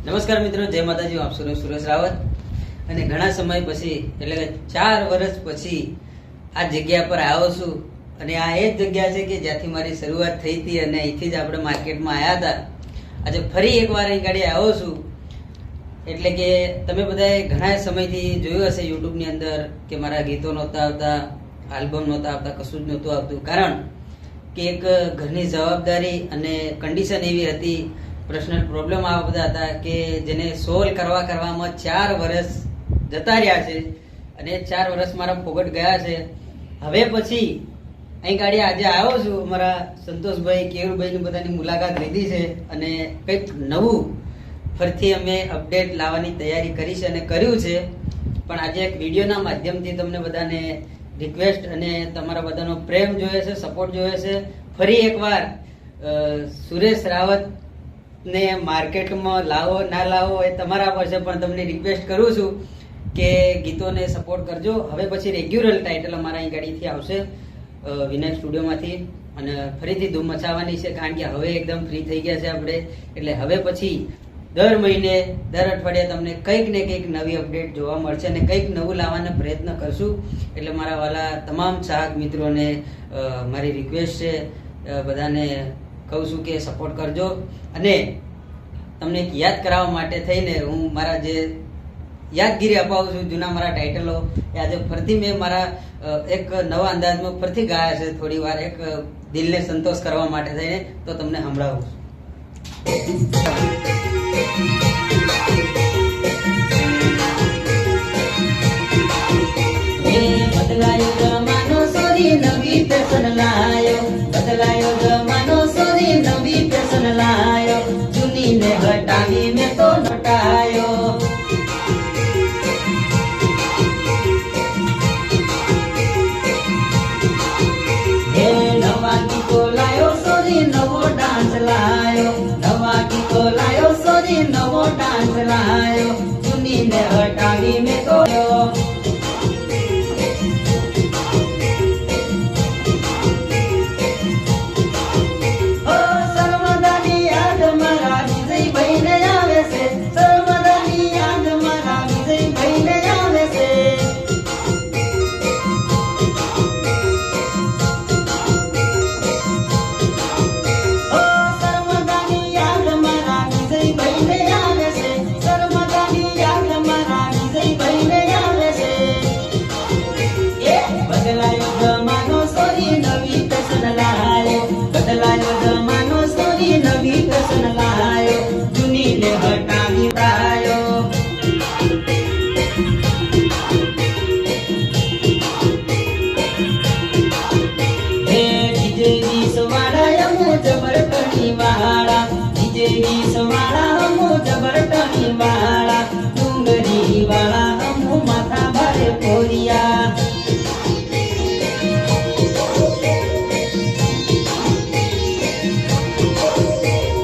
નમસ્કાર મિત્રો, જય માતાજી. આપ સુરેશ રાવત. અને ઘણા સમય પછી એટલે કે 4 વર્ષ પછી આ જગ્યા પર આવ્યો છું. અને આ એ જ જગ્યા છે કે જ્યાંથી મારી શરૂઆત થઈ હતી અને અહીંથી જ આપણે માર્કેટમાં આવ્યા હતા. આજે ફરી એકવાર અહીં ગાડી આવ્યો છું. એટલે કે તમે બધાએ ઘણા સમયથી જોયું હશે યુટ્યુબની અંદર કે મારા ગીતો નહોતા આવતા, આલ્બમ નહોતા આવતા, કશું જ નહોતું આવતું. કારણ કે એક ઘરની જવાબદારી અને કન્ડિશન એવી હતી, પર્સનલ પ્રોબ્લેમ આવા બધા હતા કે જેને સોલ્વ કરવામાં 4 વર્ષ જતા રહ્યા છે. અને 4 વર્ષ મારા ફોગટ ગયા છે. હવે પછી અહીં ગાડી આજે આવ્યો છું. અમારા સંતોષભાઈ, કેવુરભાઈની બધાની મુલાકાત લીધી છે અને કંઈક નવું ફરીથી અમે અપડેટ લાવવાની તૈયારી કરી છે અને કર્યું છે. પણ આજે એક વિડીયોના માધ્યમથી તમને બધાને રિક્વેસ્ટ અને તમારા બધાનો પ્રેમ જોઈએ છે, સપોર્ટ જોઈએ છે. ફરી એકવાર સુરેશ રાવત ને માર્કેટમાં લાવો ના લાવો એ તમારા પર છે, પણ તમને રિક્વેસ્ટ કરું છું કે ગીતોને સપોર્ટ કરજો. હવે પછી રેગ્યુલર ટાઇટલ અમારા અહીં ગાડીથી આવશે વિનાયક સ્ટુડિયોમાંથી અને ફરીથી ધૂમ મચાવવાની છે. કારણ કે હવે એકદમ ફ્રી થઈ ગયા છે આપણે. એટલે હવે પછી દર મહિને, દર અઠવાડિયે તમને કંઈક ને કંઈક નવી અપડેટ જોવા મળશે અને કંઈક નવું લાવવાનો પ્રયત્ન કરશું. એટલે મારા વાલા તમામ ચાહક મિત્રોને મારી રિક્વેસ્ટ છે, બધાને કહું છું કે સપોર્ટ કરજો. અને તમને એક યાદ કરાવવા માટે થઈને હું મારા જે યાદગીરી અપાવું છું જૂના મારા ટાઇટલો એ આજે ફરીથી મેં મારા એક નવા અંદાજમાં ફરીથી ગાયા છે. થોડી વાર એક દિલને સંતોષ કરવા માટે થઈને તો તમને સંભળાવું છું. બદલાયો જમાનો સોરી નવી ફેશન લાયો, બદલાયો જમાનો સોરી નવી ફેશન લાયો, જૂની ને હટાવી મેં તો નટાયો. હે નવા ગીતો લાયો સોરી નવો ડાન્સ લાયો, નવા ગીતો લાયો સોરી નવો ડાન્સ લાયો, જૂની ને હટાવી મેં તો ડુંગરી વાળા અમુ માથા ભારે પોરિયા.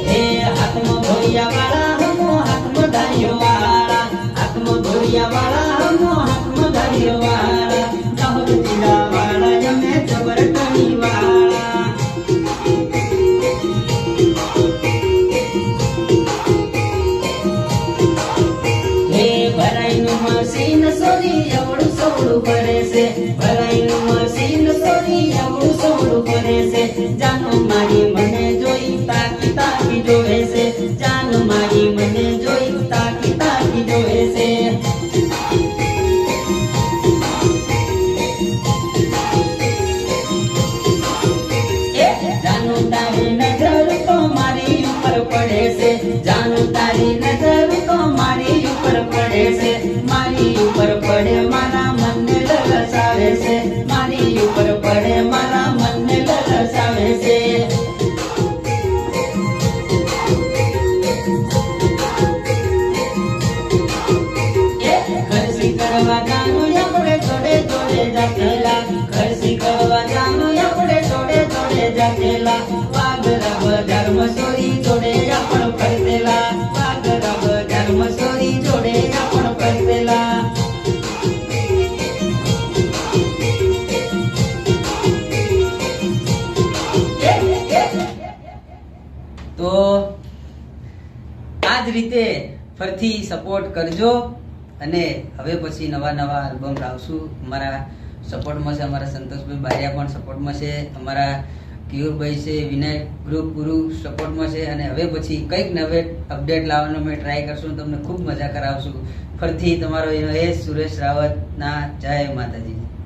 હે હાથમાં ધોરિયા વાળા અમુ હાથમાં ધાર્યો વાળા, હાથમાં ધોરિયા વાળા અમુ હાથમાં ધાર્યો વાળા, નહર જીરા વાળા અમે જબર ટણી વાળા. મશીન સોરી એવડું સવડું કરે છે, ભરાઈનું મશીન સોરી એવડું સવડું કરે છે, જાનો મારી મને જોઈ તાકી તાકી જોવે છે, જાનો મારી મને જોઈ તાકી તાકી જોવે છે. જાનો તારી નજર તો મારી ઉપર પડે છે, જાનો તારી નજર તો મારી ઉપર પડે છે, મારી ઉપર પડે મારા મનને લલચાવે છે, મારી ઉપર પડે મારા મનને લલચાવે છે. ખર્ચી કરવા જાનું આપણે જોડે જોડે જાતેલા, ખર્ચી કરવા જાનું આપણે જોડે જોડે જાતેલા, વાગરા બજારમાં સોરી જોડે આપણ ફરતેલા, વાગરા બજારમાં સોરી જોડે આપણ ફરતેલા. તો આ જ રીતે ફરીથી સપોર્ટ કરજો અને હવે પછી નવા નવા આલ્બમ લાવશું. અમારા સપોર્ટમાં છે અમારા સંતોષભાઈ બારિયા પણ સપોર્ટમાં છે, અમારા કિયુરભાઈ છે, વિનય ગ્રુપ પૂરું સપોર્ટમાં છે અને હવે પછી કંઈક નવે અપડેટ લાવવાનો અમે ટ્રાય કરશું, તમને ખૂબ મજા કરાવશું. ફરીથી તમારો એ સુરેશ રાવતના જય માતાજી.